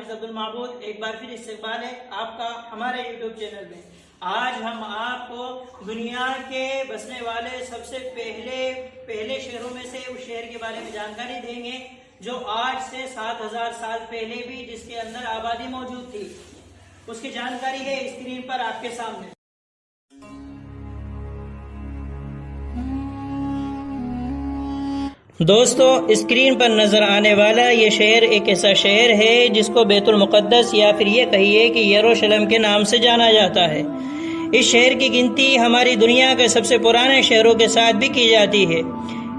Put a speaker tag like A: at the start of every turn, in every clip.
A: حافظ عبدالمعبود ایک بار پھر استقبال ہے آپ کا ہمارے یوٹیوب چینل میں۔ آج ہم آپ کو دنیا کے بسنے والے سب سے پہلے شہروں میں سے اس شہر کے بارے میں جانکاری دیں گے جو آج سے 7000 سال پہلے بھی جس کے اندر آبادی موجود تھی۔ اس کی جانکاری ہے اسکرین پر آپ کے سامنے۔ دوستو، اسکرین پر نظر آنے والا یہ شہر ایک ایسا شہر ہے جس کو بیت المقدس یا پھر یہ کہیے کہ یروشلم کے نام سے جانا جاتا ہے۔ اس شہر کی گنتی ہماری دنیا کے سب سے پرانے شہروں کے ساتھ بھی کی جاتی ہے۔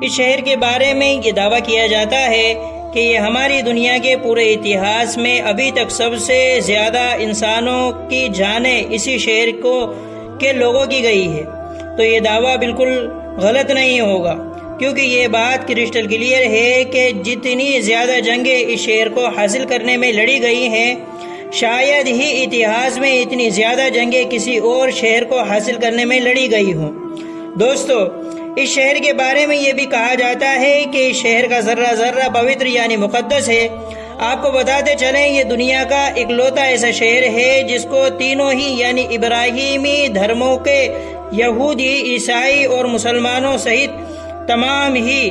A: اس شہر کے بارے میں یہ دعویٰ کیا جاتا ہے کہ یہ ہماری دنیا کے پورے اتہاس میں ابھی تک سب سے زیادہ انسانوں کی جانیں اسی شہر کے لوگوں کی گئی ہے۔ تو یہ دعویٰ بالکل غلط نہیں ہوگا، کیونکہ یہ بات کرسٹل کلیئر ہے کہ جتنی زیادہ جنگیں اس شہر کو حاصل کرنے میں لڑی گئی ہیں، شاید ہی اتہاس میں اتنی زیادہ جنگیں کسی اور شہر کو حاصل کرنے میں لڑی گئی ہوں۔ دوستو، اس شہر کے بارے میں یہ بھی کہا جاتا ہے کہ اس شہر کا ذرہ ذرہ پوتر یعنی مقدس ہے۔ آپ کو بتاتے چلیں، یہ دنیا کا اکلوتا ایسا شہر ہے جس کو تینوں ہی یعنی ابراہیمی دھرموں کے یہودی، عیسائی اور مسلمانوں سہت تمام ہی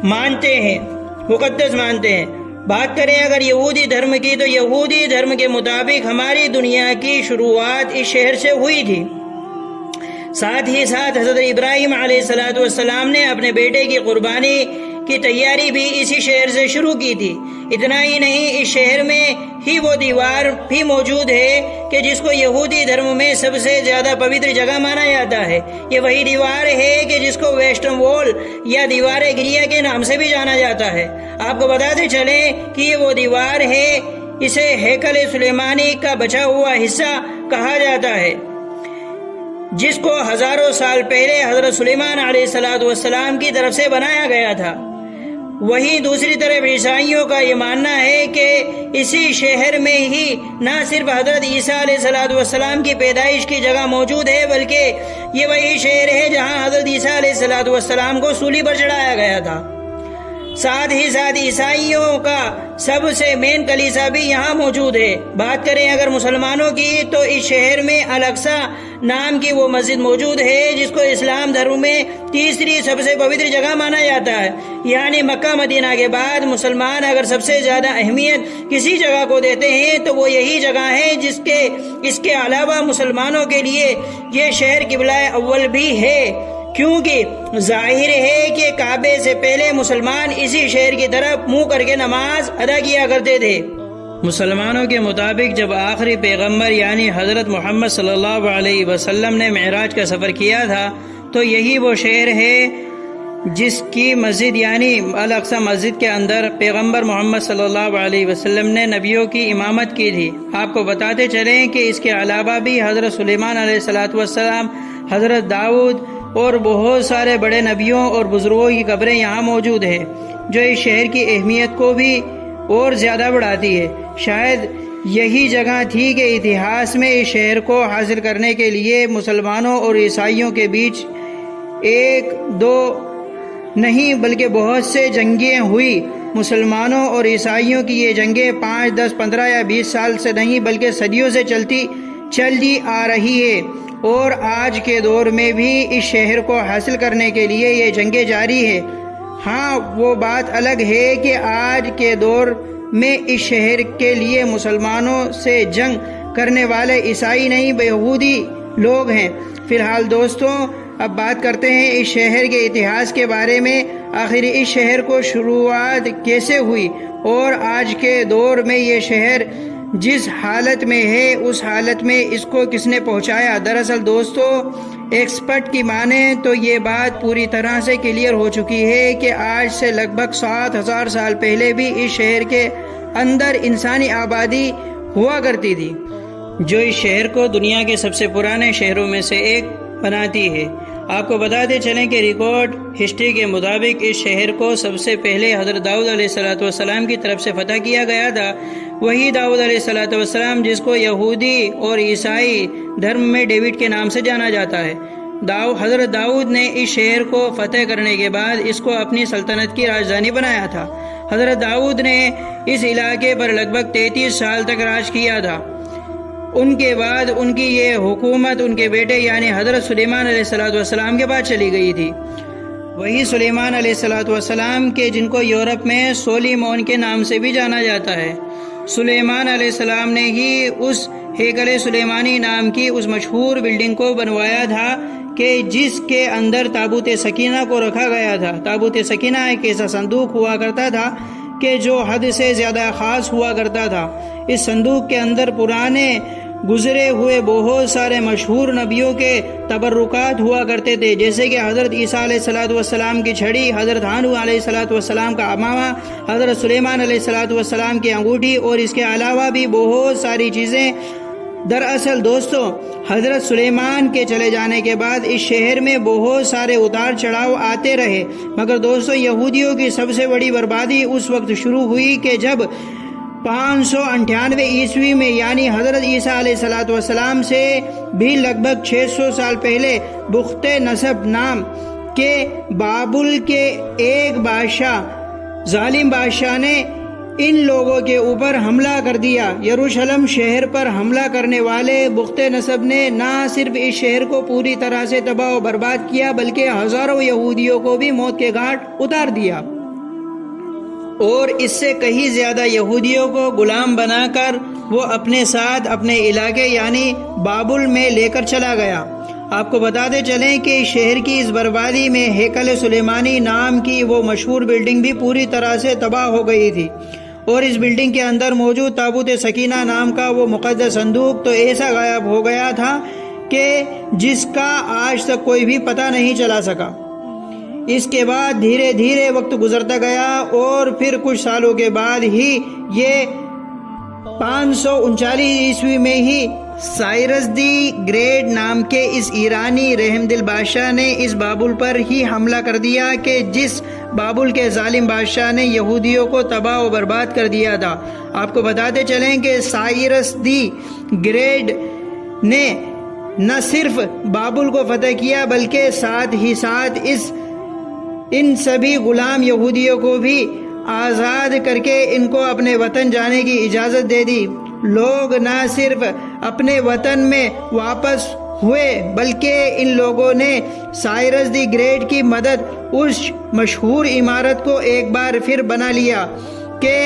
A: مانتے ہیں، مقدس مانتے ہیں۔ بات کریں اگر یہودی دھرم کی، تو یہودی دھرم کے مطابق ہماری دنیا کی شروعات اس شہر سے ہوئی تھی۔ ساتھ ہی ساتھ حضرت ابراہیم علیہ السلام نے اپنے بیٹے کی قربانی کی تیاری بھی اسی شہر سے شروع کی تھی۔ اتنا ہی نہیں، اس شہر میں ہی وہ دیوار بھی موجود ہے کہ جس کو یہودی دھرم میں سب سے زیادہ پوتر جگہ مانا جاتا ہے۔ یہ وہی دیوار ہے کہ جس کو ویسٹرن وال یا دیوار گریا کے نام سے بھی جانا جاتا ہے۔ آپ کو بتاتے چلیں کہ یہ وہ دیوار ہے، اسے ہیکل سلیمانی کا بچا ہوا حصہ کہا جاتا ہے، جس کو ہزاروں سال پہلے حضرت سلیمان علیہ السلام کی طرف سے بنایا گیا تھا۔ وہیں دوسری طرف عیسائیوں کا یہ ماننا ہے کہ اسی شہر میں ہی نہ صرف حضرت عیسیٰ علیہ السلام کی پیدائش کی جگہ موجود ہے، بلکہ یہ وہی شہر ہے جہاں حضرت عیسیٰ علیہ السلام کو سولی پر چڑھایا گیا تھا۔ ساتھ ہی ساتھ عیسائیوں کا سب سے مین کلیسا بھی یہاں موجود ہے۔ بات کریں اگر مسلمانوں کی، تو اس شہر میں الاقصی نام کی وہ مسجد موجود ہے جس کو اسلام دھرم میں تیسری سب سے پوتر جگہ مانا جاتا ہے۔ یعنی مکہ مدینہ کے بعد مسلمان اگر سب سے زیادہ اہمیت کسی جگہ کو دیتے ہیں تو وہ یہی جگہ ہے اس کے علاوہ مسلمانوں کے لیے یہ شہر قبلہ اول بھی ہے، کیونکہ ظاہر ہے کہ کعبے سے پہلے مسلمان اسی شہر کی طرف منہ کر کے نماز ادا کیا کرتے تھے۔ مسلمانوں کے مطابق جب آخری پیغمبر یعنی حضرت محمد صلی اللہ علیہ وسلم نے معراج کا سفر کیا تھا، تو یہی وہ شہر ہے جس کی مسجد یعنی الاقصی مسجد کے اندر پیغمبر محمد صلی اللہ علیہ وسلم نے نبیوں کی امامت کی تھی۔ آپ کو بتاتے چلیں کہ اس کے علاوہ بھی حضرت سلیمان علیہ السلام، حضرت داؤد اور بہت سارے بڑے نبیوں اور بزرگوں کی قبریں یہاں موجود ہیں، جو اس شہر کی اہمیت کو بھی اور زیادہ بڑھاتی ہے۔ شاید یہی جگہ تھی کہ اتہاس میں اس شہر کو حاصل کرنے کے لیے مسلمانوں اور عیسائیوں کے بیچ ایک دو نہیں بلکہ بہت سے جنگیں ہوئی۔ مسلمانوں اور عیسائیوں کی یہ جنگیں 5، 10، 15 یا 20 سال سے نہیں بلکہ صدیوں سے چلتی آ رہی ہے، اور آج کے دور میں بھی اس شہر کو حاصل کرنے کے لیے یہ جنگیں جاری ہے۔ ہاں، وہ بات الگ ہے کہ آج کے دور میں اس شہر کے لیے مسلمانوں سے جنگ کرنے والے عیسائی نہیں یہودی لوگ ہیں۔ فی الحال دوستوں، اب بات کرتے ہیں اس شہر کے اتہاس کے بارے میں۔ آخر اس شہر کو شروعات کیسے ہوئی اور آج کے دور میں یہ شہر جس حالت میں ہے اس حالت میں اس کو کس نے پہنچایا۔ دراصل دوستو، ایکسپرٹ کی مانیں تو یہ بات پوری طرح سے کلیئر ہو چکی ہے کہ آج سے لگ بھگ 7000 سال پہلے بھی اس شہر کے اندر انسانی آبادی ہوا کرتی تھی، جو اس شہر کو دنیا کے سب سے پرانے شہروں میں سے ایک بناتی ہے۔ آپ کو بتاتے چلیں کہ ریکارڈ ہسٹری کے مطابق اس شہر کو سب سے پہلے حضرت داؤد علیہ السلام کی طرف سے فتح کیا گیا تھا۔ وہی داؤد علیہ السلام جس کو یہودی اور عیسائی دھرم میں ڈیوڈ کے نام سے جانا جاتا ہے۔ حضرت داؤد نے اس شہر کو فتح کرنے کے بعد اس کو اپنی سلطنت کی راجدھانی بنایا تھا۔ حضرت داؤد نے اس علاقے پر لگ بھگ 33 سال تک راج کیا تھا۔ ان کے بعد ان کی یہ حکومت ان کے بیٹے یعنی حضرت سلیمان علیہ السلام کے بعد چلی گئی تھی۔ وہی سلیمان علیہ السلام کے جن کو یورپ میں سولیمون کے نام سے بھی جانا جاتا ہے۔ سلیمان علیہ السلام نے ہی اس ہیکل سلیمانی نام کی اس مشہور بلڈنگ کو بنوایا تھا کہ جس کے اندر تابوت سکینہ کو رکھا گیا تھا۔ تابوت سکینہ ایک ایسا صندوق ہوا کرتا تھا کہ جو حد سے زیادہ خاص ہوا کرتا تھا۔ اس صندوق کے اندر پرانے گزرے ہوئے بہت سارے مشہور نبیوں کے تبرکات ہوا کرتے تھے، جیسے کہ حضرت عیسیٰ علیہ السلام کی چھڑی، حضرت ہارون علیہ السلام کا امامہ، حضرت سلیمان علیہ السلام کی انگوٹھی، اور اس کے علاوہ بھی بہت ساری چیزیں۔ دراصل دوستو، حضرت سلیمان کے چلے جانے کے بعد اس شہر میں بہت سارے اتار چڑھاؤ آتے رہے، مگر دوستو یہودیوں کی سب سے بڑی بربادی اس وقت شروع ہوئی کہ جب 598 عیسوی میں یعنی حضرت عیسیٰ علیہ السلام سے بھی لگ بھگ 600 سال پہلے بخت نصب نام کے بابل کے ایک بادشاہ، ظالم بادشاہ نے ان لوگوں کے اوپر حملہ کر دیا۔ یروشلم شہر پر حملہ کرنے والے بخت نصب نے نہ صرف اس شہر کو پوری طرح سے تباہ و برباد کیا بلکہ ہزاروں یہودیوں کو بھی موت کے گھاٹ اتار دیا، اور اس سے کہیں زیادہ یہودیوں کو غلام بنا کر وہ اپنے ساتھ اپنے علاقے یعنی بابل میں لے کر چلا گیا۔ آپ کو بتاتے چلیں کہ شہر کی اس بربادی میں ہیکل سلیمانی نام کی وہ مشہور بلڈنگ بھی پوری طرح سے تباہ ہو گئی تھی، اور اس بلڈنگ کے اندر موجود تابوت سکینہ نام کا وہ مقدس صندوق تو ایسا غائب ہو گیا تھا کہ جس کا آج تک کوئی بھی پتہ نہیں چلا سکا۔ اس کے بعد دھیرے دھیرے وقت گزرتا گیا، اور پھر کچھ سالوں کے بعد ہی یہ 539 عیسوی میں ہی سائرس دی گریٹ نام کے اس ایرانی رحم دل بادشاہ نے اس بابل پر ہی حملہ کر دیا کہ جس بابل کے ظالم بادشاہ نے یہودیوں کو تباہ و برباد کر دیا تھا۔ آپ کو بتاتے چلیں کہ سائرس دی گریٹ نے نہ صرف بابل کو فتح کیا بلکہ ساتھ ہی ساتھ ان سبھی غلام یہودیوں کو بھی آزاد کر کے ان کو اپنے وطن جانے کی اجازت دے دی۔ لوگ نہ صرف اپنے وطن میں واپس ہوئے بلکہ ان لوگوں نے سائرس دی گریٹ کی مدد اس مشہور عمارت کو ایک بار پھر بنا لیا کہ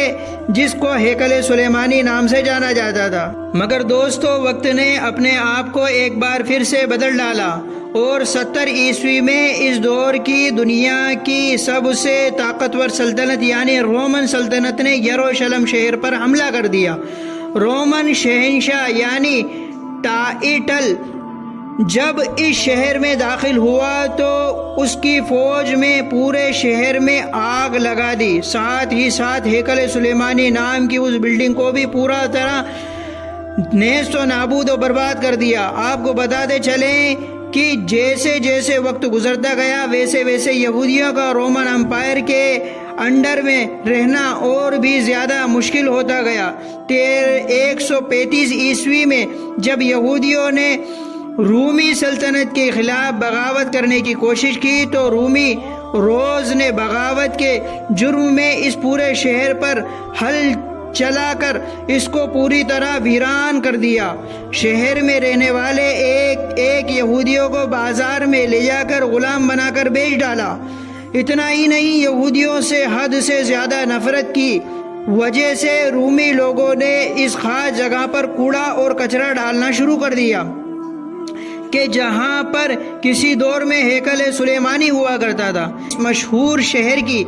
A: جس کو ہیکل سلیمانی نام سے جانا جاتا تھا۔ مگر دوستو وقت نے اپنے آپ کو ایک بار پھر سے بدل ڈالا، اور 70 عیسوی میں اس دور کی دنیا کی سب سے طاقتور سلطنت یعنی رومن سلطنت نے یروشلم شہر پر حملہ کر دیا۔ رومن شہنشاہ یعنی ٹائٹل جب اس شہر میں داخل ہوا تو اس کی فوج میں پورے شہر میں آگ لگا دی، ساتھ ہی ساتھ ہیکل سلیمانی نام کی اس بلڈنگ کو بھی پورا طرح نیست و نابود و برباد کر دیا۔ آپ کو بتاتے چلیں کہ جیسے جیسے وقت گزرتا گیا ویسے ویسے یہودیوں کا رومن امپائر کے انڈر میں رہنا اور بھی زیادہ مشکل ہوتا گیا۔ 135 عیسوی میں جب یہودیوں نے رومی سلطنت کے خلاف بغاوت کرنے کی کوشش کی تو رومی روز نے بغاوت کے جرم میں اس پورے شہر پر ہل چلا کر اس کو پوری طرح ویران کر دیا۔ شہر میں رہنے والے ایک یہودیوں کو بازار میں لے جا کر غلام بنا کر بیچ ڈالا۔ اتنا ہی نہیں، یہودیوں سے حد سے زیادہ نفرت کی وجہ سے رومی لوگوں نے اس خاص جگہ پر کوڑا اور کچرا ڈالنا شروع کر دیا کہ جہاں پر کسی دور میں ہیکل سلیمانی ہوا کرتا تھا۔ مشہور شہر کی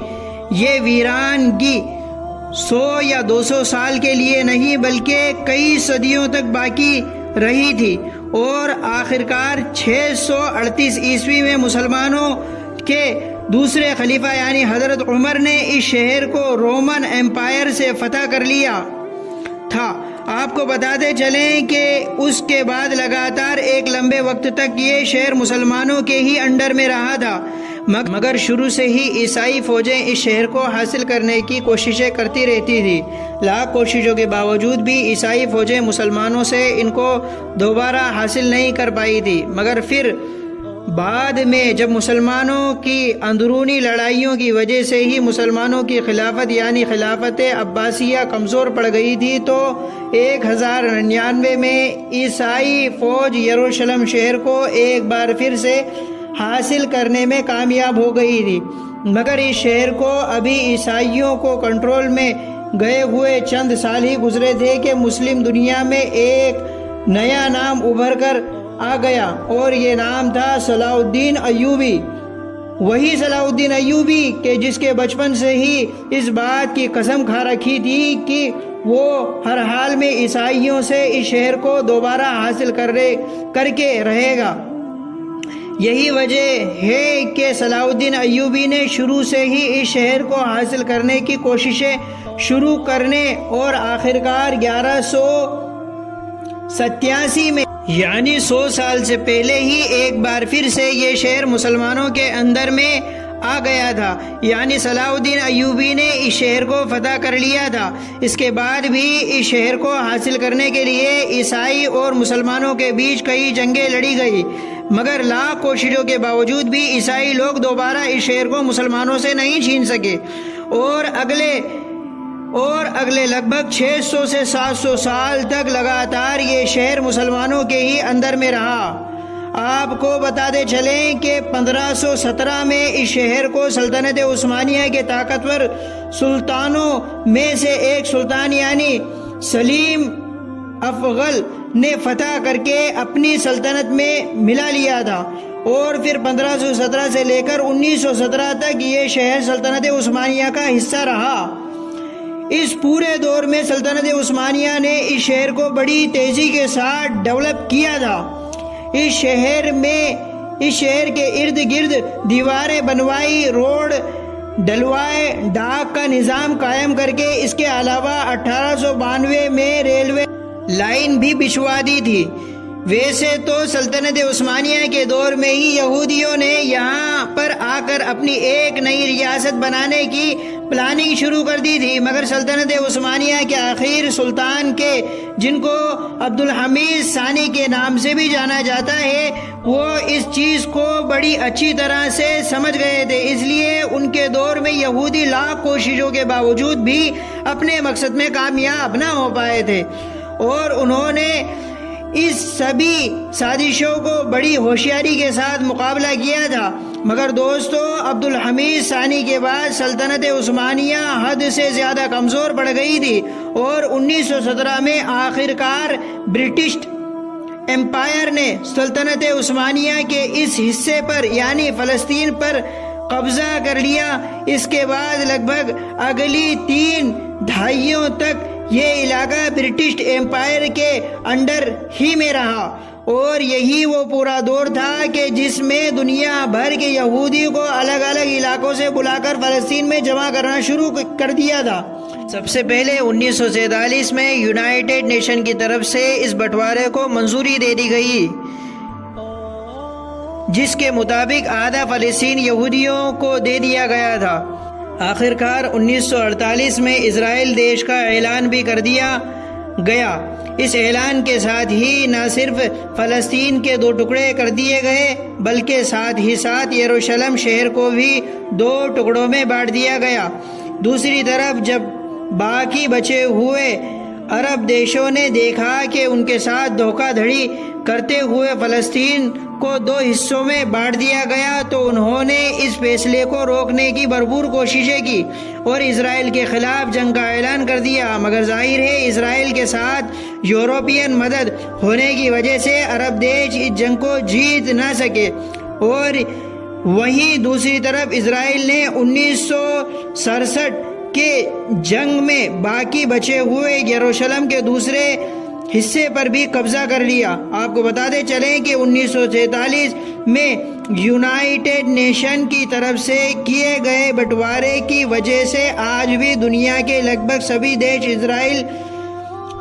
A: یہ ویرانگی 100 یا 200 سال کے لیے نہیں بلکہ کئی صدیوں تک باقی رہی تھی، اور آخرکار 638 عیسوی میں مسلمانوں کے دوسرے خلیفہ یعنی حضرت عمر نے اس شہر کو رومن امپائر سے فتح کر لیا تھا۔ آپ کو بتاتے چلیں کہ اس کے بعد لگاتار ایک لمبے وقت تک یہ شہر مسلمانوں کے ہی انڈر میں رہا تھا، مگر شروع سے ہی عیسائی فوجیں اس شہر کو حاصل کرنے کی کوششیں کرتی رہتی تھی۔ لاکھ کوششوں کے باوجود بھی عیسائی فوجیں مسلمانوں سے ان کو دوبارہ حاصل نہیں کر پائی تھی، مگر پھر بعد میں جب مسلمانوں کی اندرونی لڑائیوں کی وجہ سے ہی مسلمانوں کی خلافت یعنی خلافت عباسیہ کمزور پڑ گئی تھی تو 1099 میں عیسائی فوج یروشلم شہر کو ایک بار پھر سے حاصل کرنے میں کامیاب ہو گئی تھی، مگر اس شہر کو ابھی عیسائیوں کو کنٹرول میں گئے ہوئے چند سال ہی گزرے تھے کہ مسلم دنیا میں ایک نیا نام ابھر کر آ گیا اور یہ نام تھا صلاح الدین ایوبی۔ وہی صلاح الدین ایوبی کہ جس کے بچپن سے ہی اس بات کی قسم کھا رکھی تھی کہ وہ ہر حال میں عیسائیوں سے اس شہر کو دوبارہ حاصل کر کے رہے گا۔ یہی وجہ ہے کہ صلاح الدین ایوبی نے شروع سے ہی اس شہر کو حاصل کرنے کی کوششیں شروع کرنے اور آخرکار 1187 میں یعنی 100 سال سے پہلے ہی ایک بار پھر سے یہ شہر مسلمانوں کے اندر میں آ گیا تھا، یعنی صلاح الدین ایوبی نے اس شہر کو فتح کر لیا تھا۔ اس کے بعد بھی اس شہر کو حاصل کرنے کے لیے عیسائی اور مسلمانوں کے بیچ کئی جنگیں لڑی گئی، مگر لاکھ کوششوں کے باوجود بھی عیسائی لوگ دوبارہ اس شہر کو مسلمانوں سے نہیں چھین سکے اور اگلے لگ بھگ 600 سے 700 سال تک لگاتار یہ شہر مسلمانوں کے ہی اندر میں رہا۔ آپ کو بتاتے چلیں کہ 1517 میں اس شہر کو سلطنت عثمانیہ کے طاقتور سلطانوں میں سے ایک سلطان یعنی سلیم افضل نے فتح کر کے اپنی سلطنت میں ملا لیا تھا، اور پھر 1517 سے لے کر 1917 تک یہ شہر سلطنت عثمانیہ کا حصہ رہا۔ اس پورے دور میں سلطنت عثمانیہ نے اس شہر کو بڑی تیزی کے ساتھ ڈیولپ کیا تھا۔ اس شہر کے ارد گرد دیواریں بنوائی، روڈ ڈلوائے، ڈاک کا نظام قائم کر کے اس کے علاوہ 1892 میں ریلوے لائن بھی بچھوا دی تھی۔ ویسے تو سلطنت عثمانیہ کے دور میں ہی یہودیوں نے یہاں پر آ کر اپنی ایک نئی ریاست بنانے کی پلاننگ شروع کر دی تھی، مگر سلطنت عثمانیہ کے آخری سلطان کے جن کو عبدالحمید ثانی کے نام سے بھی جانا جاتا ہے، وہ اس چیز کو بڑی اچھی طرح سے سمجھ گئے تھے، اس لیے ان کے دور میں یہودی لاکھ کوششوں کے باوجود بھی اپنے مقصد میں کامیاب نہ ہو پائے تھے، اور انہوں نے اس سبھی سازشوں کو بڑی ہوشیاری کے ساتھ مقابلہ کیا تھا۔ مگر دوستو، عبدالحمید ثانی کے بعد سلطنت عثمانیہ حد سے زیادہ کمزور پڑ گئی تھی، اور 1917 میں آخرکار برٹش امپائر نے سلطنت عثمانیہ کے اس حصے پر یعنی فلسطین پر قبضہ کر لیا۔ اس کے بعد لگ بھگ اگلی 3 دہائیوں تک یہ علاقہ برٹش امپائر کے انڈر ہی میں رہا، اور یہی وہ پورا دور تھا کہ جس میں دنیا بھر کے یہودی کو الگ الگ علاقوں سے بلا کر فلسطین میں جمع کرنا شروع کر دیا تھا۔ سب سے پہلے 1947 میں یونائٹڈ نیشن کی طرف سے اس بٹوارے کو منظوری دے دی گئی، جس کے مطابق آدھا فلسطین یہودیوں کو دے دیا گیا تھا۔ آخرکار 1948 میں اسرائیل دیش کا اعلان بھی کر دیا گیا۔ اس اعلان کے ساتھ ہی نہ صرف فلسطین کے 2 ٹکڑے کر دیے گئے بلکہ ساتھ ہی ساتھ یروشلم شہر کو بھی 2 ٹکڑوں میں بانٹ دیا گیا۔ دوسری طرف جب باقی بچے ہوئے عرب دیشوں نے دیکھا کہ ان کے ساتھ دھوکہ دھڑی کرتے ہوئے فلسطین کو 2 حصوں میں بانٹ دیا گیا تو انہوں نے اس فیصلے کو روکنے کی بھرپور کوششیں کی اور اسرائیل کے خلاف جنگ کا اعلان کر دیا، مگر ظاہر ہے اسرائیل کے ساتھ یورپین مدد ہونے کی وجہ سے عرب دیش اس جنگ کو جیت نہ سکے، اور وہیں دوسری طرف اسرائیل نے 1967 کے جنگ میں باقی بچے ہوئے یروشلم کے دوسرے حصے پر بھی قبضہ کر لیا۔ آپ کو بتاتے چلیں کہ 1947 میں یونائٹڈ نیشن کی طرف سے کیے گئے بٹوارے کی وجہ سے آج بھی دنیا کے لگ بھگ سبھی دیش اسرائیل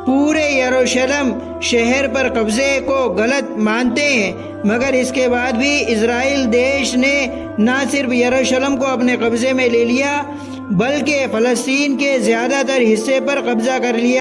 A: پورے یروشلم شہر پر قبضے کو غلط مانتے ہیں، مگر اس کے بعد بھی اسرائیل دیش نے نہ صرف یروشلم کو اپنے قبضے میں لے لیا بلکہ فلسطین کے زیادہ تر حصے پر قبضہ کر لیا۔